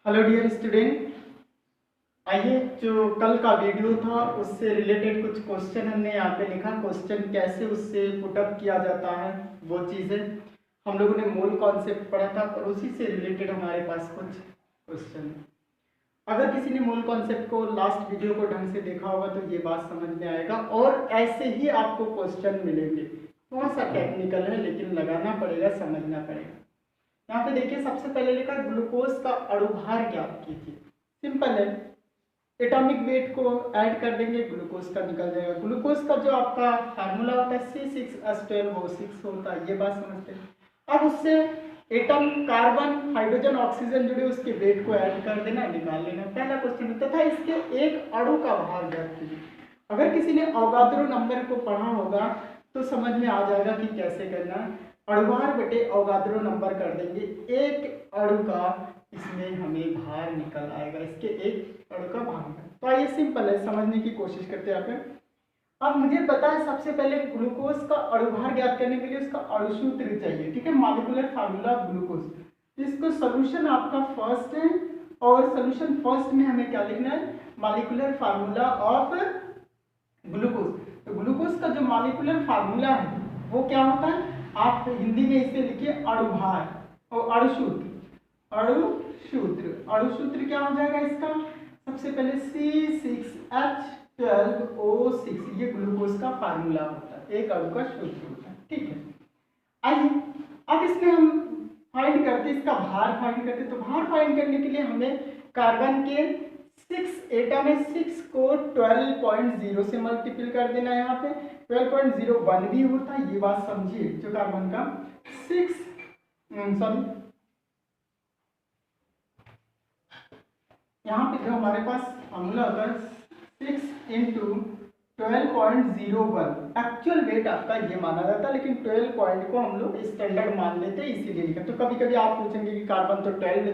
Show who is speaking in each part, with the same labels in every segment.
Speaker 1: Hello dear student, आइए जो कल का वीडियो था उससे रिलेटेड कुछ क्वेश्चन हमने यहाँ पे लिखा। क्वेश्चन कैसे उससे पुटअप किया जाता है वो चीज़ें हम लोगों ने मूल कॉन्सेप्ट पढ़ा था और उसी से रिलेटेड हमारे पास कुछ क्वेश्चन है। अगर किसी ने मूल कॉन्सेप्ट को लास्ट वीडियो को ढंग से देखा होगा तो ये बात समझ में आएगा और ऐसे ही आपको क्वेश्चन मिलेंगे। थोड़ा सा टेक्निकल है लेकिन लगाना पड़ेगा, समझना पड़ेगा। यहाँ पे देखिए सबसे पहले लिखा ग्लूकोज का अणुभार ज्ञात कीजिए। सिंपल है, एटॉमिक वेट को ऐड कर देंगे, ग्लूकोज का निकल जाएगा। ग्लूकोज का जो आपका फार्मूला होता है C6H12O6 होता है, ये बात समझते हैं। अब उससे एटम कार्बन हाइड्रोजन ऑक्सीजन जुड़े उसके वेट को ऐड कर देना, निकाल लेना। पहला क्वेश्चन होता था इसके एक अणु का भार ज्ञात कीजिए। अगर किसी ने अवगाद्रो नंबर को पढ़ा होगा तो समझ में आ जाएगा कि कैसे करना है। अणुभार बटे अवगाद्रो नंबर कर देंगे, एक अणु का इसमें हमें भार निकल आएगा, इसके एक अणु का भार। तो आइए सिंपल है, समझने की कोशिश करते हैं यहाँ पे। अब मुझे पता है सबसे पहले ग्लूकोज का अणुभार ज्ञात करने के लिए उसका अणुसूत्र चाहिए, ठीक है, मॉलिक्यूलर फार्मूला ऑफ ग्लूकोज। इसको सोल्यूशन आपका फर्स्ट है और सोल्यूशन फर्स्ट में हमें क्या लिखना है, मॉलिक्यूलर फार्मूला ऑफ ग्लूकोज। तो ग्लूकोज का जो मॉलिक्यूलर फार्मूला है वो क्या होता है, आप हिंदी में इसे लिखिए अणुभार और अणुसूत्र। अणुसूत्र क्या हो जाएगा इसका, सबसे पहले C6H12O6, ये ग्लूकोज का फार्मूला होता है, एक अणु का सूत्र होता है, ठीक है। आइए अब इसमें हम फाइंड करते, इसका भार फाइंड करते। तो भार फाइंड करने के लिए हमें कार्बन के 6 एटम है, 6 को 12.0 से मल्टीपल कर देना है। यहाँ पे 12.01 भी होता है, ये बात समझिए। जो कार्बन का 6 यहाँ पे जो हमारे पास फार्मूला होता है 6 इंटू 12.01, एक्चुअल वेट आपका ये माना जाता है, लेकिन 12 पॉइंट को हम लोग स्टैंडर्ड मान लेते हैं, इसीलिए लिखा। तो कभी कभी आप पूछेंगे कि कार्बन तो 12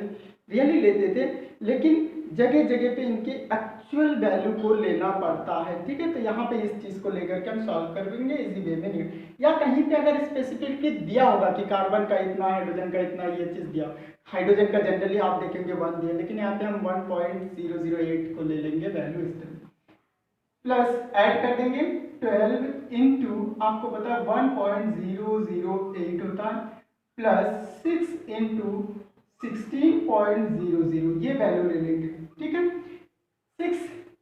Speaker 1: रियली लेते थे, लेकिन जगह जगह पे इनके एक्चुअल वैल्यू को लेना पड़ता है, ठीक है। तो यहाँ पे इस चीज़ को लेकर के हम सॉल्व कर देंगे इसी वे में। नहीं या कहीं पे अगर स्पेसिफिकली दिया होगा कि कार्बन का इतना, हाइड्रोजन का इतना, ये चीज़ दिया, हाइड्रोजन का जनरली आप देखेंगे 1 दिया, लेकिन यहाँ पे हम 1.008 को ले लेंगे वैल्यू इस तरह, प्लस ऐड कर देंगे 12 इंटू आपको पता है 1.008 होता है, प्लस 6 इंटू 16.00, ये वैल्यू ले लेंगे, ठीक है। 6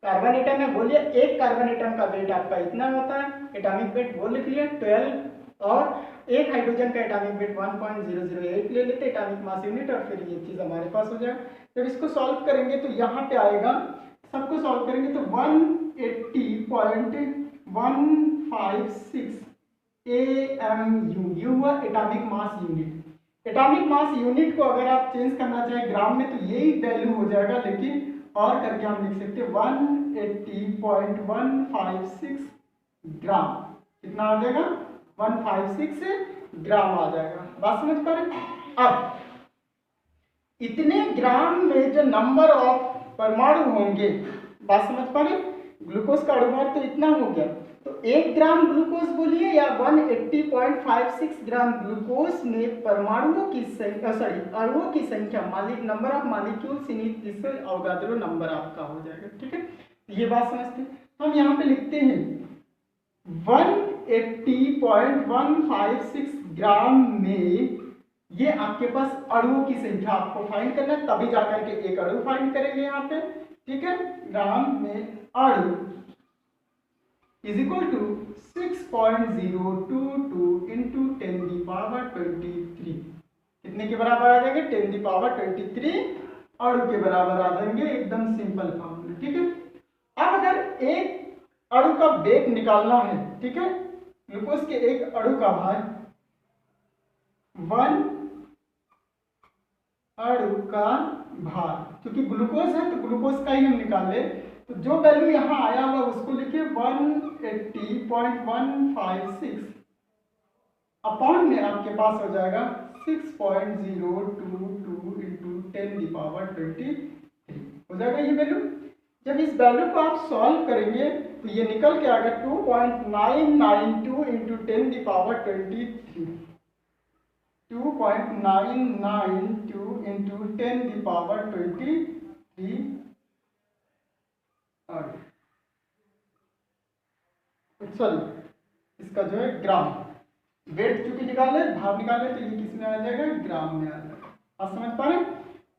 Speaker 1: कार्बन एटम है, बोलिए एक कार्बन एटम का वेट आपका इतना होता है, एटॉमिक वेट वो लिख लिया 12, और एक हाइड्रोजन का एटॉमिक वेट 1.008 ले लेते एटॉमिक मास यूनिट, और फिर ये चीज़ हमारे पास हो जाएगा। जब इसको सॉल्व करेंगे तो यहाँ पे आएगा, सबको सॉल्व करेंगे तो 180.156 AMU, ये हुआ atomic mass unit. Atomic mass unit को अगर आप चेंज करना चाहें ग्राम में तो यही वैल्यू हो जाएगा, लेकिन और करके हम लिख सकते हैं 180.156 ग्राम। कितना आ जाएगा, 156 ग्राम आ जाएगा। बात समझ पा रहे। अब इतने ग्राम में जो नंबर ऑफ परमाणु होंगे, बात समझ पा रहे, ग्लूकोज का अणुभार तो इतना हो गया, तो 1 ग्राम ग्लूकोज बोलिए या 180.56 ग्राम ग्लूकोज में परमाणुओं की संख्या, सॉरी अणुओं की संख्या, नंबर ऑफ मॉलिक्यूल्स इन इस अवगाद्रो नंबर आपका हो जाएगा, ठीक है। ये बात समझते हैं। हम यहाँ पे लिखते हैं 180.156 ग्राम में ये आपके पास अणुओं की संख्या आपको फाइंड करना है, तभी जाकर के एक अणु फाइंड करेंगे यहाँ पे, ठीक है। ग्राम में अणु इज इक्वल टू 6.022 इंटू 10⁻23, कितने के बराबर आ जाएंगे, 10⁻23 अणु के बराबर आ जाएंगे, एकदम सिंपल फॉर्मूला, ठीक है। अब अगर एक अणु का वेट निकालना है, ठीक है, ग्लूकोज के एक अणु का भार, 1 अणु का भार, क्योंकि ग्लूकोज है तो ग्लूकोज का ही हम निकाल ले, तो जो वैल्यू यहाँ आया हुआ उसको लिखिए 180.156 अपॉन में आपके पास हो जाएगा 6.022 इंटू 10⁻23 हो जाएगा ये वैल्यू। जब इस वैल्यू को आप सॉल्व करेंगे तो ये निकल के आएगा 2.992 इंटू 10⁻23, 2.992 इंटू 10⁻23 सॉरी इसका जो है ग्राम वेट चूंकि निकाले भार निकाले तो ये किस में आ जाएगा, ग्राम में आ जाएगा। आप समझ पा रहे हैं?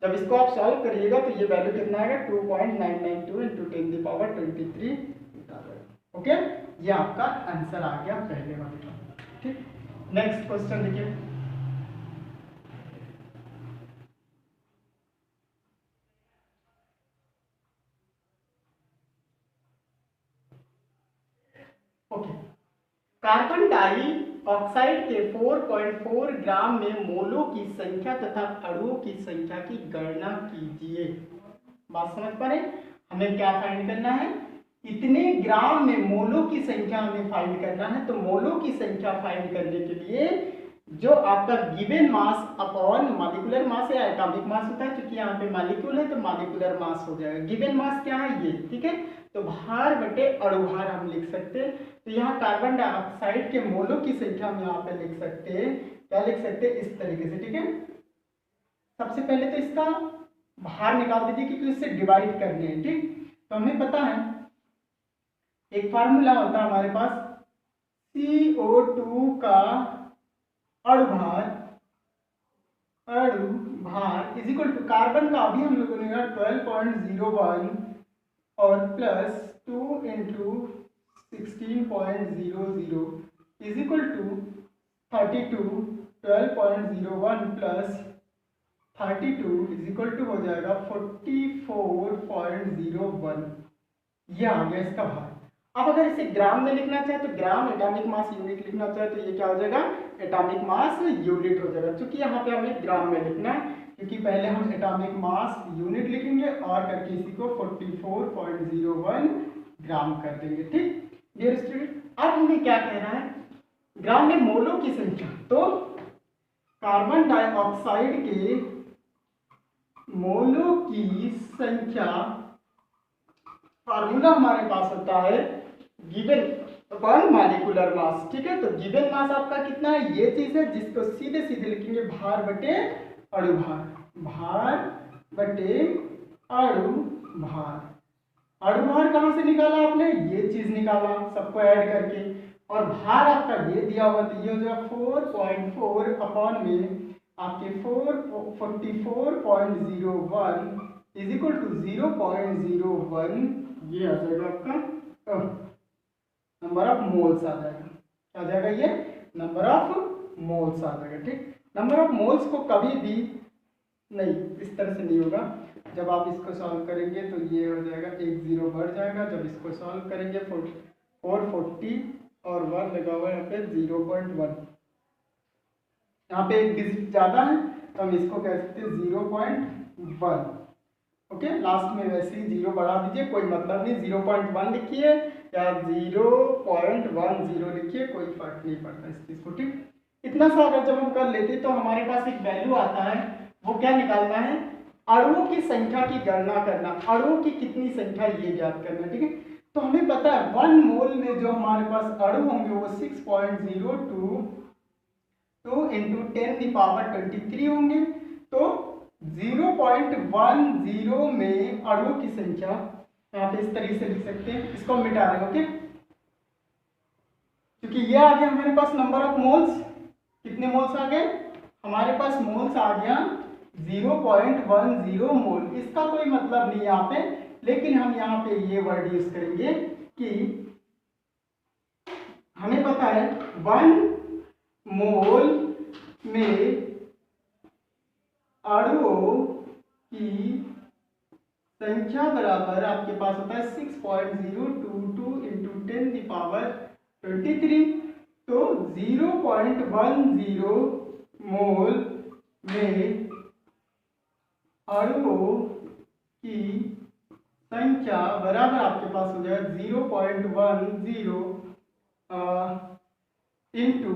Speaker 1: जब इसको आप सॉल्व करिएगा तो ये वैल्यू कितना आएगा, 2.992 इंटू 10⁻23। ओके, ये आपका आंसर आ गया पहले वाले का। ठीक, नेक्स्ट क्वेश्चन देखिए। ओके, कार्बन डाइऑक्साइड के 4.4 ग्राम में मोलों की संख्या तथा अणुओं की संख्या की गणना कीजिए। बात समझ पा रहे? हमें क्या फाइंड करना है, इतने ग्राम में मोलों की संख्या हमें फाइंड करना है। तो मोलों की संख्या फाइंड करने के लिए जो आपका given mass upon molecular mass या एटॉमिक मास होता है, क्योंकि यहाँ पे मॉलिक्यूल है तो मॉलिक्यूलर मास हो जाएगा। गिवन मास क्या है, ये ठीक है। तो भार बटे अणुभार हम लिख सकते हैं। तो यहाँ कार्बन डाइऑक्साइड के मोलों की संख्या हम यहाँ पे लिख सकते हैं, क्या लिख सकते हैं, इस तरीके से। ठीक है, सबसे पहले तो इसका भार निकाल दीजिए क्योंकि इससे डिवाइड करने हैं। ठीक, तो हमें पता है एक फार्मूला होता है हमारे पास, CO2 का अणुभार इज इक्वल टू कार्बन का अभी हम लोगों ने 12.01 और plus 2 into 16.00 is equal to 32। 12.01 plus 32 is equal to हो जाएगा 44.01। ये आ गया इसका भार। अब अगर इसे ग्राम में लिखना चाहे तो ग्राम एटॉमिक मास यूनिट लिखना चाहे तो ये क्या हो जाएगा, एटॉमिक मास यूनिट हो जाएगा। क्योंकि यहाँ पे हमें ग्राम में लिखना है, क्योंकि पहले हम एटॉमिक मास यूनिट लिखेंगे और करके इसी को 44.01 ग्राम कर देंगे। ठीक डियर स्टूडेंट, अब हमें क्या कहना है, ग्राम में मोलों की संख्या। तो कार्बन डाइऑक्साइड के मोलों की संख्या फार्मूला हमारे पास होता है गिवन अपॉन मॉलिक्यूलर मास। ठीक है, तो गिवन मास आपका कितना है, ये चीज है जिसको सीधे सीधे लिखेंगे भार बटे अणुभार। भार बटे अणुभार। अणुभार कहां से निकाला आपने, ये चीज निकाला सबको ऐड करके, और भार आपका ये दिया हुआ तो ये हो जाएगा 4.4 अपॉन में आपके 44.01 इज इक्वल टू 0.01। ये आ जाएगा आपका नंबर ऑफ मोल्स आ जाएगा। क्या आ जाएगा, ये नंबर ऑफ मोल्स आ जाएगा। ठीक, नंबर ऑफ मोल्स को कभी भी नहीं इस तरह से नहीं होगा। जब आप इसको सॉल्व करेंगे तो ये हो जाएगा, एक जीरो बढ़ जाएगा। जब इसको सॉल्व करेंगे 440 और 1 लगा हुआ है यहाँ पे 0.1, यहाँ पे एक डिजिट ज्यादा है तो हम इसको कह सकते हैं 0.1। ओके, लास्ट में वैसे ही 0 बढ़ा दीजिए, कोई मतलब नहीं। 0.1 लिखिए या 0.10 लिखिए, कोई फर्क नहीं पड़ता इस चीज को। ठीक, इतना सा अगर जब हम कर लेते तो हमारे पास एक वैल्यू आता है, वो क्या निकालना है, अणुओं की संख्या की गणना करना। अणुओं की कितनी संख्या ये ज्ञात करना। ठीक है, तो हमें पता है 1 मोल में जो हमारे पास अणु होंगे वो 6.022 इंटू 10⁻23 होंगे। तो 0.10 में अणुओं की संख्या यहाँ पे इस तरीके से लिख सकते हैं। इसको मिटा रहे हैं। ओके, क्योंकि ये आ गया हमारे पास नंबर ऑफ मोल्स। कितने मोल्स आ गए हमारे पास, मोल्स आ गया 0.10 मोल। इसका कोई मतलब नहीं यहाँ पे, लेकिन हम यहाँ पे ये वर्ड यूज करेंगे कि हमें पता है 1 मोल में अणुओं की संख्या बराबर आपके पास होता है 6.022 इंटू 10⁻23। तो 0.10 मोल में अणुओं की संख्या बराबर आपके पास हो जाएगा 0.10 into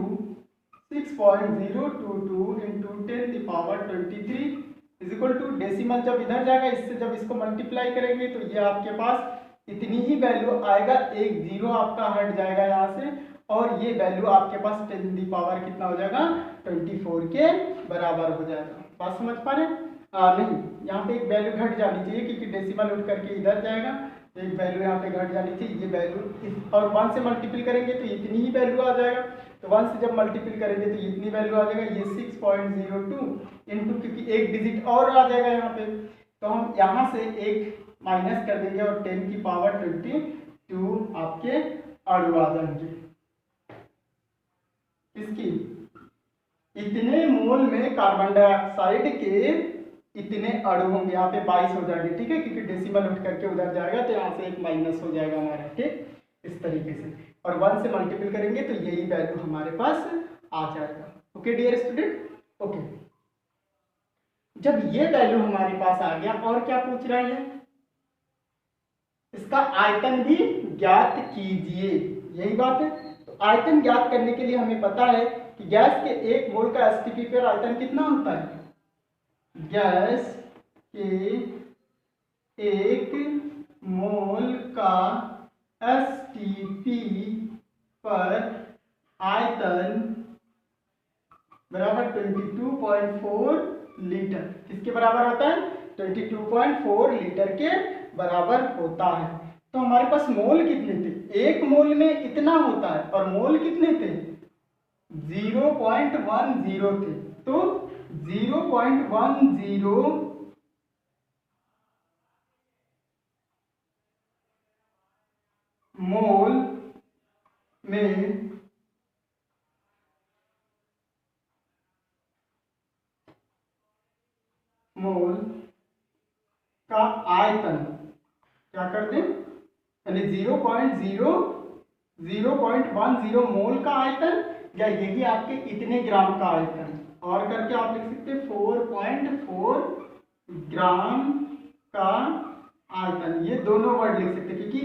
Speaker 1: 6.022 into 10⁻23 is equal to, decimal जब इधर जाएगा इससे जब इसको मल्टीप्लाई करेंगे तो ये आपके पास इतनी ही वैल्यू आएगा। एक जीरो आपका हट जाएगा यहाँ से और ये वैल्यू आपके पास 10⁻, कितना हो जाएगा, 24 के बराबर हो जाएगा। बात समझ पा रहे हैं? नहीं, यहाँ पे एक वैल्यू घट जानी चाहिए क्योंकि डेसिमल उठ करके इधर जाएगा, तो एक वैल्यू यहाँ पे घट जानी चाहिए। ये वैल्यू इस और 1 से मल्टीपल करेंगे तो इतनी ही वैल्यू आ जाएगा, तो 1 से जब मल्टीपल करेंगे तो इतनी वैल्यू आ जाएगा। ये 6.02 इंटू, क्योंकि एक डिजिट और आ जाएगा यहाँ पे, तो हम यहाँ से एक माइनस कर देंगे और 10⁻22 आपके अणु आ जाएंगे। इसकी इतने मोल में कार्बन डाइऑक्साइड के इतने अणु होंगे, यहाँ पे 22 हो जाएंगे, ठीक है, क्योंकि डेसिमल उठ करके उधर जाएगा तो यहाँ से एक माइनस हो जाएगा हमारा, ठीक, इस तरीके से। और 1 से मल्टीपल करेंगे तो यही वैल्यू हमारे पास आ जाएगा। Okay dear student, okay. जब ये वैल्यू हमारे पास आ गया, और क्या पूछ रहा है, इसका आयतन भी ज्ञात कीजिए, यही बात है। तो आयतन ज्ञात करने के लिए हमें पता है कि गैस के 1 मोल का एसटीपी पर आयतन कितना होता है। गैस के 1 मोल का एसटीपी पर आयतन बराबर 22.4 लीटर। किसके बराबर होता है, 22.4 लीटर के बराबर होता है। तो हमारे पास मोल कितने थे, 1 मोल में इतना होता है, और मोल कितने थे, 0.10 थे। तो 0.10 मोल में मोल का आयतन क्या कर दें, यानी 0.10 मोल का आयतन, या यही आपके इतने ग्राम का आयतन, और करके आप लिख सकते हैं 4.4 ग्राम का आयतन। ये दोनों वर्ड लिख सकते हैं क्योंकि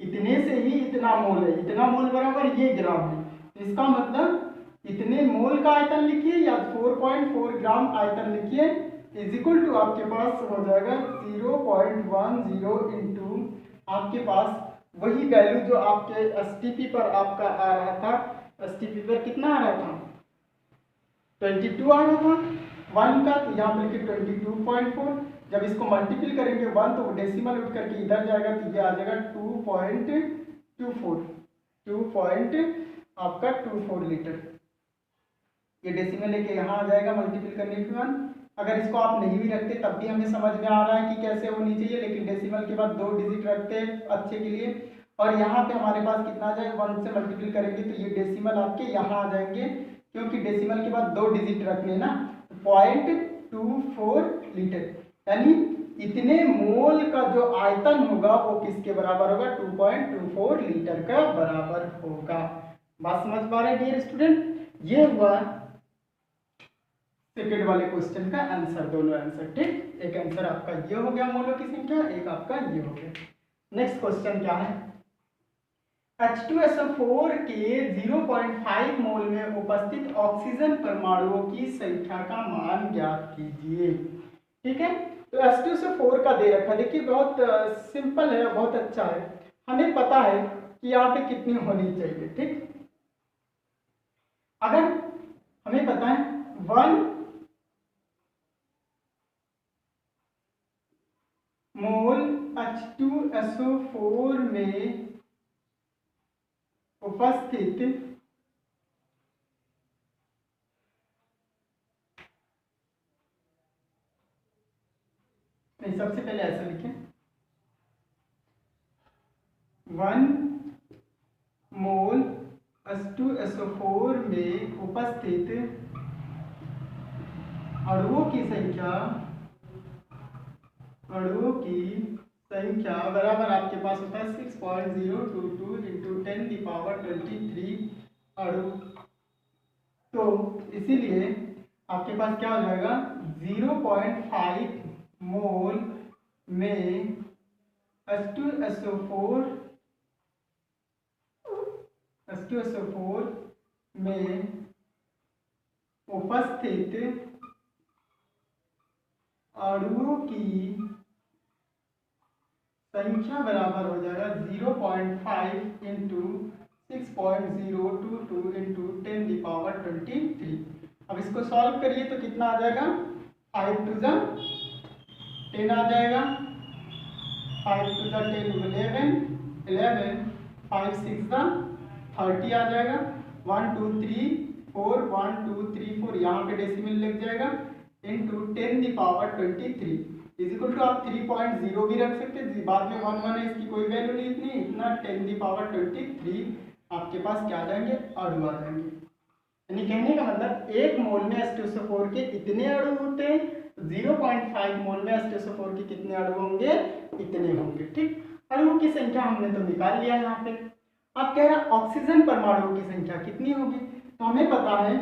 Speaker 1: इतने से ही इतना मोल है, इतना मोल बराबर ये ग्राम है। इसका मतलब इतने मोल का आयतन लिखिए या 4.4 ग्राम आयतन लिखिए, इज इक्वल टू आपके पास हो जाएगा 0.10 इंटू आपके पास वही वैल्यू जो आपके एसटीपी पर आपका आ रहा था। एसटीपी पर कितना आ रहा था, 22 आ रहा था 1 का, तो यहाँ पर लिखिए 22.4। जब इसको मल्टीपल करेंगे 1 तो डेसिमल उठ करके इधर जाएगा, तो ये आ जाएगा 2.24 लीटर। ये डेसिमल लेके यहाँ आ जाएगा मल्टीपल करने के बाद। अगर इसको आप नहीं भी रखते तब भी हमें समझ में आ रहा है कि कैसे होनी चाहिए, लेकिन डेसिमल के बाद 2 डिजिट रखते हैं अच्छे के लिए। और यहाँ पे हमारे पास कितना आ जाएगा, 1 से मल्टीपल करेंगे तो ये डेसिमल आपके यहाँ आ जाएंगे, क्योंकि डेसिमल के बाद 2 डिजिट रखने ना, 0.24 लीटर, यानी इतने मोल का जो आयतन होगा वो किसके बराबर होगा, 2.24 लीटर का बराबर होगा। बात समझ पा रहे हैं डियर स्टूडेंट? ये हुआ सेकेंड वाले क्वेश्चन का आंसर, दोनों आंसर, ठीक। एक आंसर आपका ये हो गया मोलों की संख्या, एक आपका ये हो गया। नेक्स्ट क्वेश्चन क्या है, H2SO4 के 0.5 मोल में उपस्थित ऑक्सीजन परमाणुओं की संख्या का मान ज्ञात कीजिए। ठीक है, तो H2SO4 का दे रखा, देखिए बहुत सिंपल है, बहुत अच्छा है। हमें पता है कि यहाँ पे कितनी होनी चाहिए, ठीक। अगर हमें पता है 1 मोल H2SO4 में उपस्थित नहीं, सबसे पहले ऐसा लिखें, 1 मोल H2SO4 में उपस्थित अणुओं की संख्या बराबर आपके पास होता है 6.022 इंटू 10⁻23 अणु। तो इसीलिए आपके पास क्या हो जाएगा, 0.5 मोल में H2SO4 में उपस्थित अणुओं की संख्या बराबर हो जाएगा 0.5 इंटू 6.022 इंटू 10⁻23। अब इसको सॉल्व करिए तो कितना आ जाएगा, 5 टू ज़ा 10 आ जाएगा, 5 टू ज़ा 10 11, 5 6 ज़ा 30 आ जाएगा, 1 2 3 4, 1 2 3 4 यहाँ पे डेसिमल लग जाएगा, इंटू 10⁻23 इज इक्वल टू आप 3.0 भी रख सकते हैं, बाद में 1 1 है, इसकी कोई वैल्यू नहीं, इतनी इतना 10⁻23 आपके पास क्या आ जाएंगे, अणु आ जाएंगे। यानी कहने का मतलब 1 मोल में H2SO4 के इतने अणु होते हैं, 0.5 मोल में H2SO4 के कितने अणु होंगे, इतने होंगे। ठीक, अणुओं की संख्या हमने तो निकाल लिया यहाँ पे। अब कह रहा है ऑक्सीजन परमाणुओं की संख्या कितनी होगी, तो हमें पता है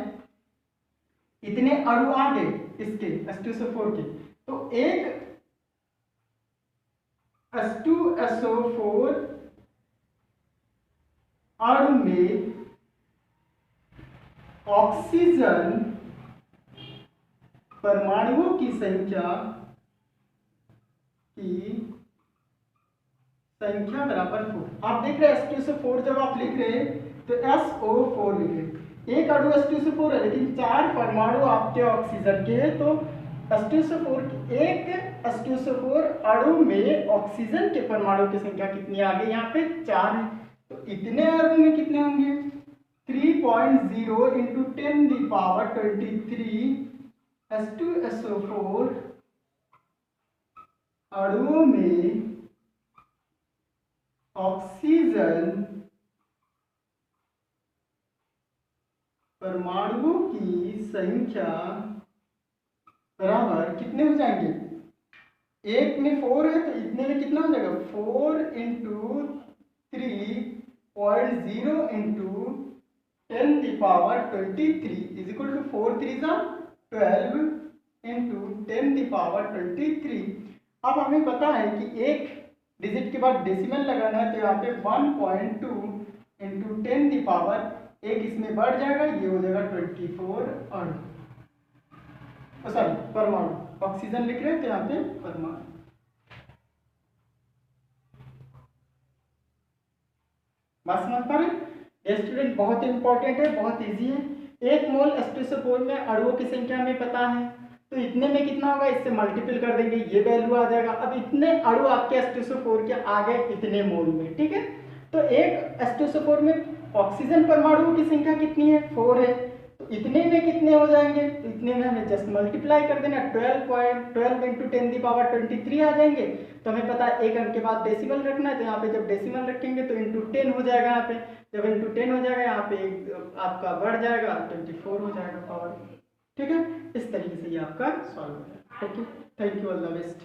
Speaker 1: इतने अणु आ गए इसके H2SO4 के, तो एक H2SO4 अणु में ऑक्सीजन परमाणुओं की संख्या बराबर 4। आप देख रहे हैं H2SO4 जब आप लिख रहे हैं तो SO4 लिख रहे हैं, एक अणु H2SO4 है लेकिन 4 परमाणु आपके ऑक्सीजन के हैं, तो एक H2SO4 अणु में ऑक्सीजन के परमाणु की संख्या कितनी आ गई, यहाँ पे 4 है, तो इतने अणु में कितने होंगे, 3.0 इंटू 10⁻23 H2SO4 अणुओं में ऑक्सीजन परमाणुओं की संख्या बराबर कितने हो जाएंगे, एक में 4 है तो इतने में कितना हो जाएगा, 4 into 3.0 into 10⁻23 is equal to 4 3 ज़ा 12 इंटू 10⁻23। अब हमें पता है कि एक डिजिट के बाद डेसिमल लगाना है, तो यहाँ पे 1.2 इंटू 10⁻, एक इसमें बढ़ जाएगा, ये हो जाएगा 24 अणु, सॉरी परमाणु, ऑक्सीजन लिख रहे हैं तो यहाँ पे परमाणु। बात समझ पा रहे हैं? ये स्टूडेंट बहुत इंपॉर्टेंट है, बहुत इजी है। 1 मोल H2SO4 में अणुओं की संख्या हमें पता है, तो इतने में कितना होगा, इससे मल्टीपल कर देंगे, ये वैल्यू आ जाएगा। अब इतने अणु आपके H2SO4 के आ गए इतने मोल में, ठीक है। तो एक H2SO4 में ऑक्सीजन परमाणुओं की संख्या कितनी है, 4 है, तो इतने में कितने हो जाएंगे, तो इतने में हमें जस्ट मल्टीप्लाई कर देना, 12 इंटू 10⁻23 आ जाएंगे। तो हमें पता है एक अंक के बाद डेसिमल रखना है, तो यहाँ पे जब डेसिमल रखेंगे तो इंटू 10 हो जाएगा, यहाँ पे जब इंटू 10 हो जाएगा यहाँ पे आपका बढ़ जाएगा 24 हो जाएगा पावर, ठीक है। इस तरीके से ये आपका सॉल्व हो जाएगा। Thank you all the best.